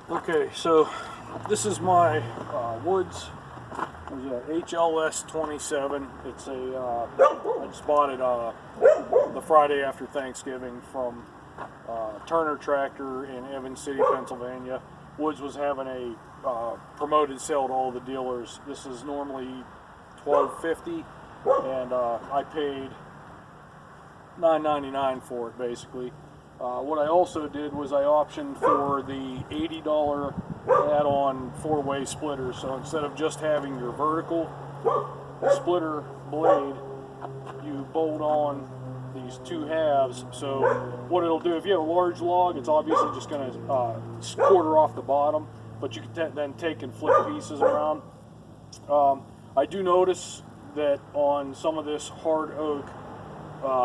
Okay, so this is my Woods HLS27. It's a I just bought it the Friday after Thanksgiving from Turner Tractor in Evans City, Pennsylvania. Woods was having a promoted sale to all the dealers. This is normally $12.50, and I paid $9.99 for it basically. What I also did was I optioned for the $80 add-on four-way splitter. So instead of just having your vertical splitter blade, you bolt on these two halves. So what it'll do, if you have a large log, it's obviously just going to quarter off the bottom, but you can then take and flip pieces around. I do notice that on some of this hard oak,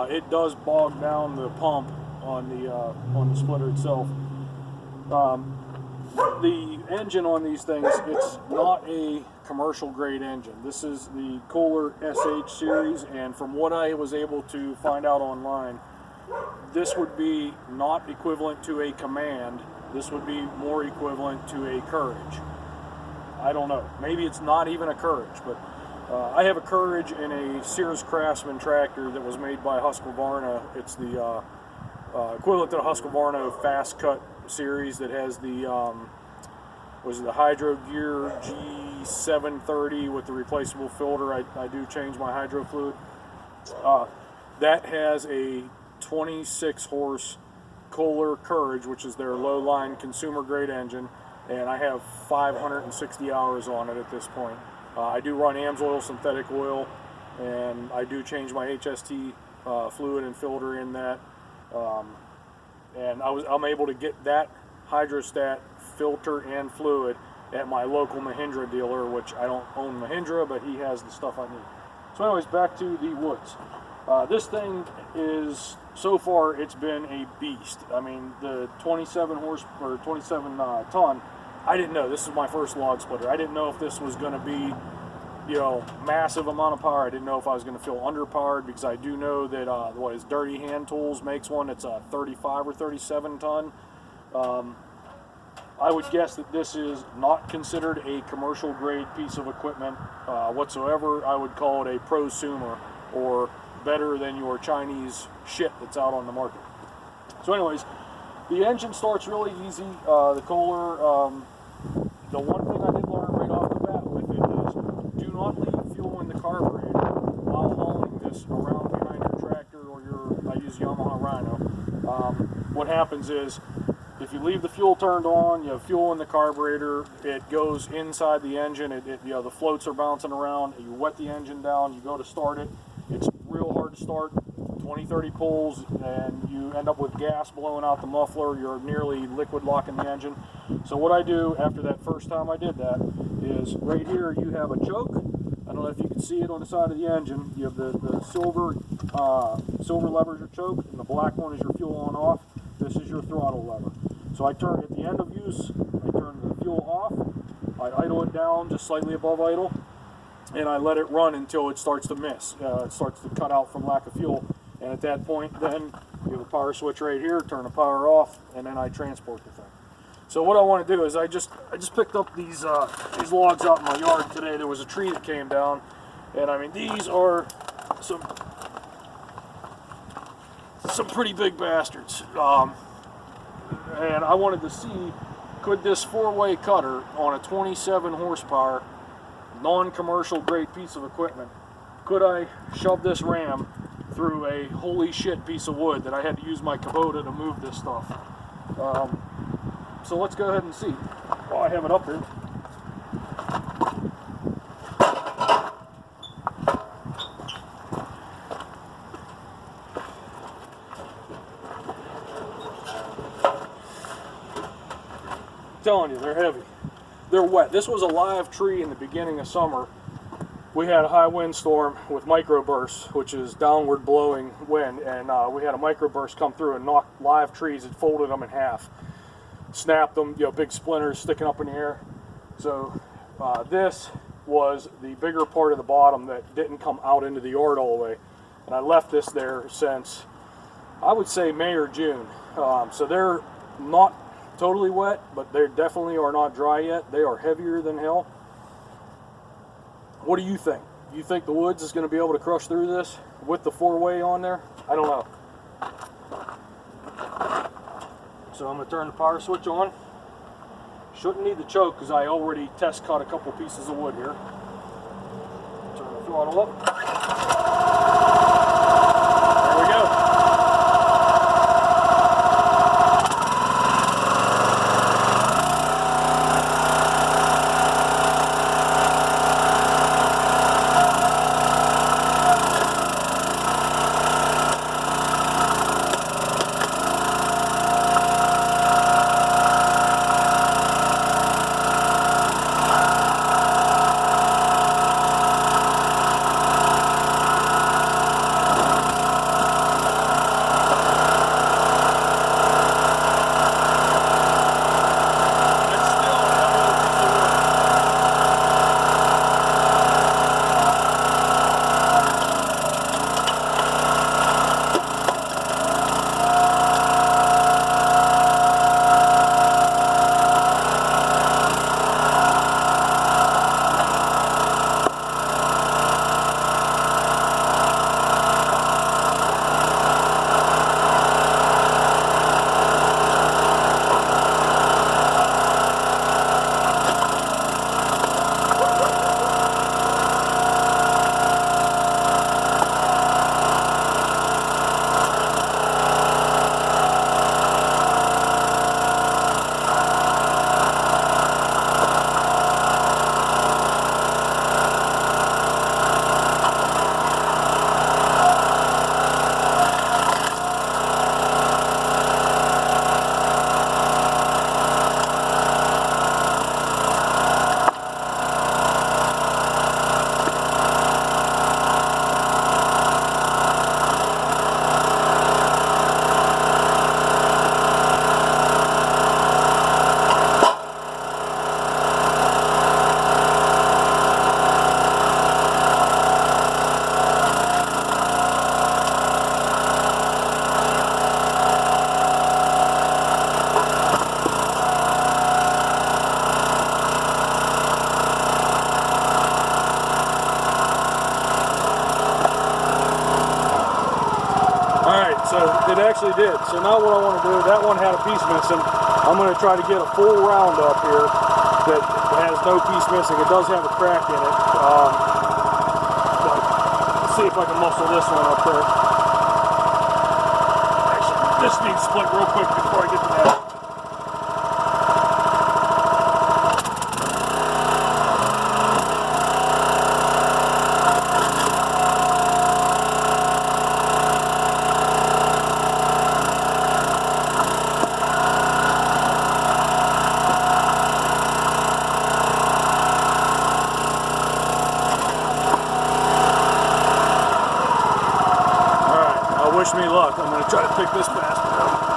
it does bog down the pump on the splitter itself. The engine on these things, it's not a commercial grade engine. This is the Kohler SH series, and from what I was able to find out online, this would be not equivalent to a Command. This would be more equivalent to a Courage. I don't know. Maybe it's not even a Courage, but I have a Courage in a Sears Craftsman tractor that was made by Husqvarna. It's the equivalent to the Husqvarna Fast Cut series that has the the Hydro Gear G730 with the replaceable filter. I do change my hydro fluid. That has a 26 horse Kohler Courage, which is their low line consumer grade engine, and I have 560 hours on it at this point. I do run AMSOIL synthetic oil, and I do change my HST fluid and filter in that. And I'm able to get that hydrostat filter and fluid at my local Mahindra dealer, which I don't own Mahindra, but he has the stuff I need. So anyways, back to the Woods. This thing is, so far, it's been a beast. I mean, the 27 ton, I didn't know. This is my first log splitter. I didn't know if this was going to be, massive amount of power. I didn't know if I was going to feel underpowered, because I do know that what is Dirty Hand Tools makes one that's a 35 or 37 ton. I would guess that this is not considered a commercial grade piece of equipment whatsoever. I would call it a prosumer, or better than your Chinese shit that's out on the market. So anyways, the engine starts really easy. The Kohler, the one thing I did learn right off the bat with it is, do not leave fuel in the carburetor while hauling this around behind your tractor or I use Yamaha Rhino. What happens is, if you leave the fuel turned on, you have fuel in the carburetor, it goes inside the engine, the floats are bouncing around, you wet the engine down, you go to start it, it's real hard to start, 20-30 pulls, and you end up with gas blowing out the muffler. You're nearly liquid locking the engine. So what I do after that first time I did that is, right here you have a choke. I don't know if you can see it on the side of the engine. You have the silver lever is your choke, and the black one is your fuel on off. This is your throttle lever. So I turn, at the end of use, I turn the fuel off, I idle it down just slightly above idle, and I let it run until it starts to miss. It starts to cut out from lack of fuel. And at that point, then you have a power switch right here, turn the power off, and then I transport the thing. So what I want to do is, I just picked up these logs out in my yard today. There was a tree that came down, and I mean, these are some pretty big bastards. And I wanted to see, could this four-way cutter on a 27 horsepower non-commercial grade piece of equipment, could I shove this ram through a holy shit piece of wood that I had to use my Kubota to move this stuff? So let's go ahead and see. Oh, I have it up here. I'm telling you, they're heavy. They're wet. This was a live tree in the beginning of summer. We had a high windstorm with microbursts, which is downward blowing wind, and we had a microburst come through and knock live trees. It folded them in half, snapped them, big splinters sticking up in the air. So this was the bigger part of the bottom that didn't come out into the yard all the way, and I left this there since, I would say, May or June. So they're not totally wet, but they definitely are not dry yet. They are heavier than hell. What do you think? You think the Woods is going to be able to crush through this with the 4-way on there? I don't know. So I'm going to turn the power switch on. Shouldn't need the choke because I already test cut a couple pieces of wood here. Turn the throttle up. There we go. So it actually did. So now what I want to do, that one had a piece missing. I'm going to try to get a full round up here that has no piece missing. It does have a crack in it. But let's see if I can muscle this one up there. Actually, this needs split real quick before I get to that. Wish me luck. I'm going to try to pick this bastard up.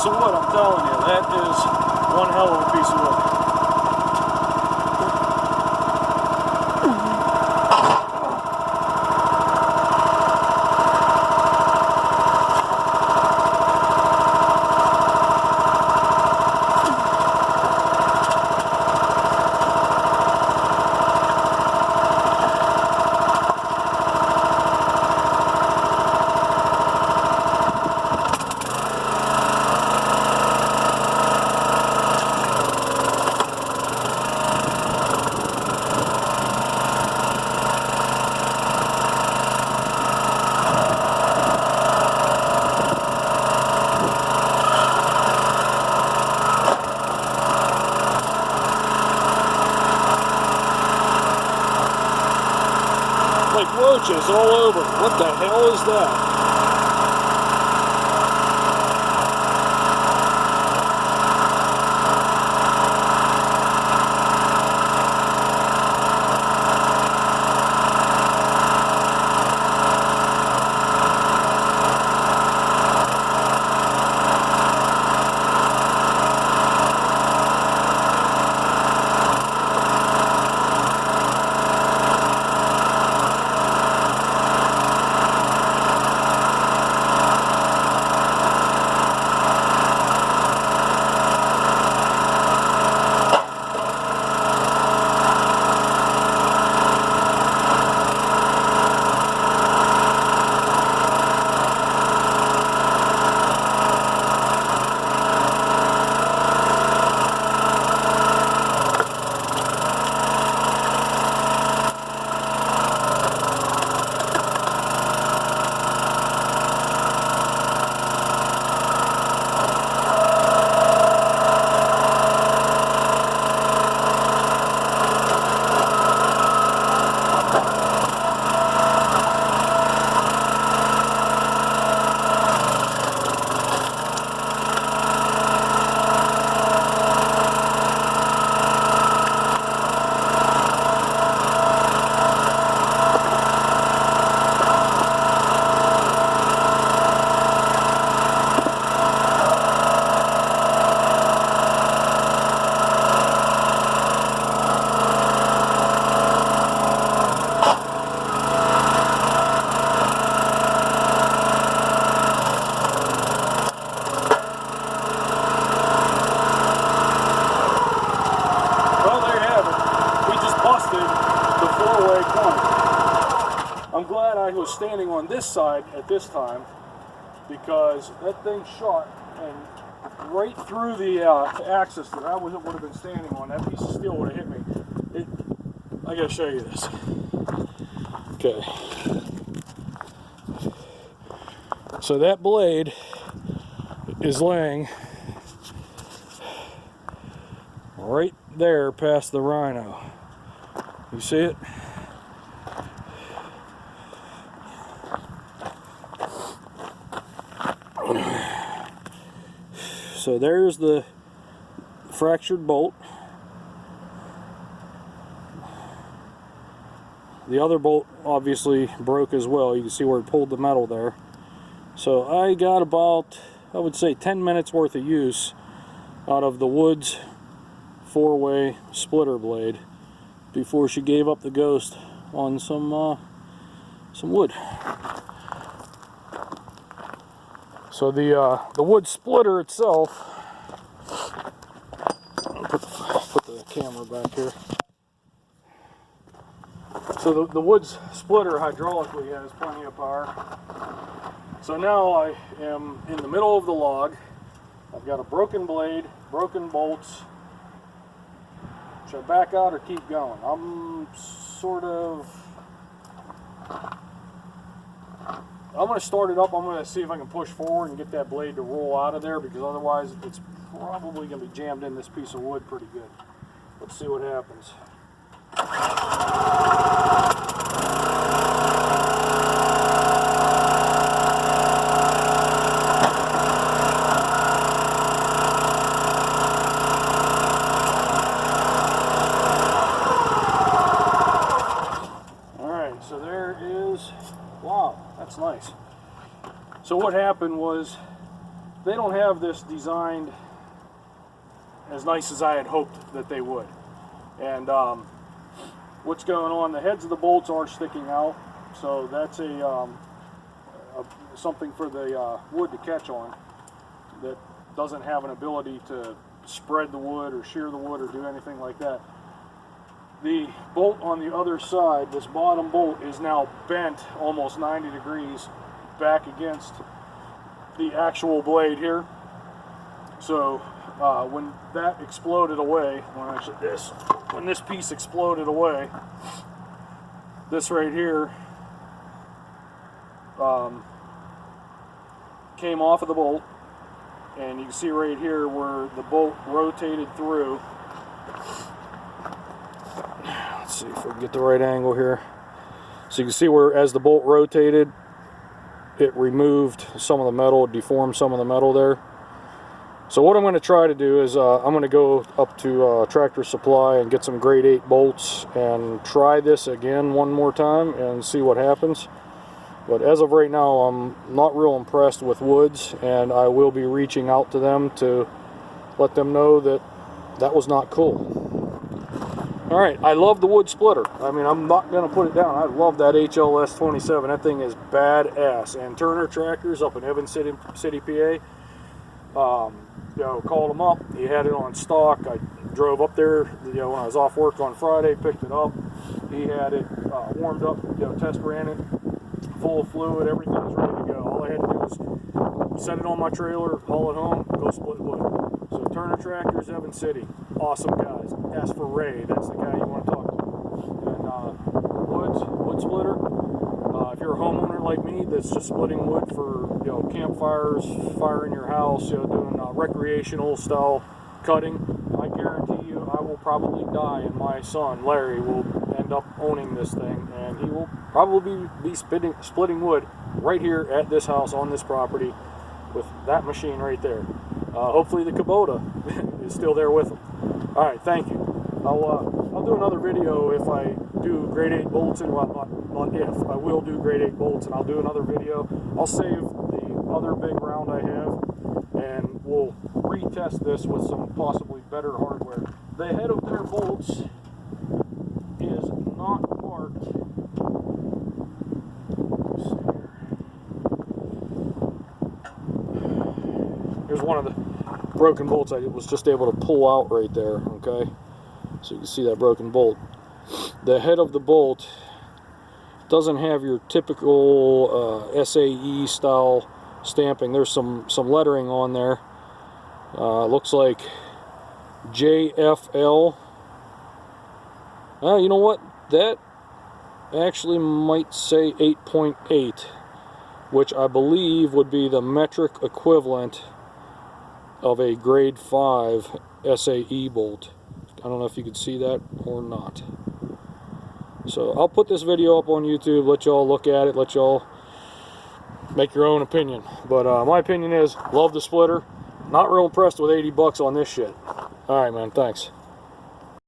Of wood, I'm telling you, that is one hell of a piece of wood. Like roaches all over. What the hell is that? I was standing on this side at this time because that thing shot and right through the axis that I would have been standing on. That piece of steel would have hit me. I gotta show you this. Okay. So that blade is laying right there past the rhino. You see it? So there's the fractured bolt. The other bolt obviously broke as well. You can see where it pulled the metal there. So I got about, I would say, 10 minutes worth of use out of the Woods 4-way splitter blade before she gave up the ghost on some wood. So the wood splitter itself, I'll put the camera back here. So the Woods splitter hydraulically has plenty of power. So now I am in the middle of the log. I've got a broken blade, broken bolts. Should I back out or keep going? I'm going to start it up. I'm going to see if I can push forward and get that blade to roll out of there, because otherwise it's probably going to be jammed in this piece of wood pretty good. Let's see what happens. Alright, so there is, wow, that's nice. So what happened was, they don't have this designed as nice as I had hoped that they would. And what's going on, the heads of the bolts are sticking out, so that's something for the wood to catch on that doesn't have an ability to spread the wood or shear the wood or do anything like that. The bolt on the other side, this bottom bolt, is now bent almost 90 degrees back against the actual blade here. So when that exploded away, when this piece exploded away, this right here came off of the bolt, and you can see right here where the bolt rotated through. Let's see if we can get the right angle here. So you can see where, as the bolt rotated, it removed some of the metal, deformed some of the metal there. So what I'm going to try to do is I'm going to go up to Tractor Supply and get some grade 8 bolts and try this again one more time and see what happens. But as of right now, I'm not real impressed with Woods, and I will be reaching out to them to let them know that that was not cool. Alright, I love the wood splitter. I mean, I'm not going to put it down. I love that HLS27. That thing is badass. And Turner Tractors up in Evans City, PA. Called him up. He had it on stock. I drove up there, when I was off work on Friday, picked it up. He had it warmed up, test ran it, full of fluid, everything was ready to go. All I had to do was set it on my trailer, haul it home, go split wood. So Turner Tractors, Evans City, awesome guys. Ask for Ray, that's the guy you want to talk to. And wood splitter. If you're a homeowner like me that's just splitting wood for campfires, fire in your house, doing recreational style cutting, I guarantee you I will probably die, and my son Larry will end up owning this thing, and he will probably be splitting wood right here at this house on this property with that machine right there. Hopefully the Kubota is still there with him. All right, thank you. I'll do another video if I do grade 8 bolts, and well, not if, I will do grade 8 bolts, and I'll do another video. I'll save the other big round I have, and we'll retest this with some possibly better hardware. The head of their bolts is not marked. Let's see here. Here's one of the broken bolts I was just able to pull out right there, okay? So you can see that broken bolt. The head of the bolt doesn't have your typical SAE style stamping. There's some lettering on there. Looks like JFL. You know what? That actually might say 8.8, which I believe would be the metric equivalent of a grade 5 SAE bolt. I don't know if you could see that or not. So I'll put this video up on YouTube, let y'all look at it, let y'all make your own opinion. But my opinion is, love the splitter. Not real impressed with $80 on this shit. Alright, man, thanks.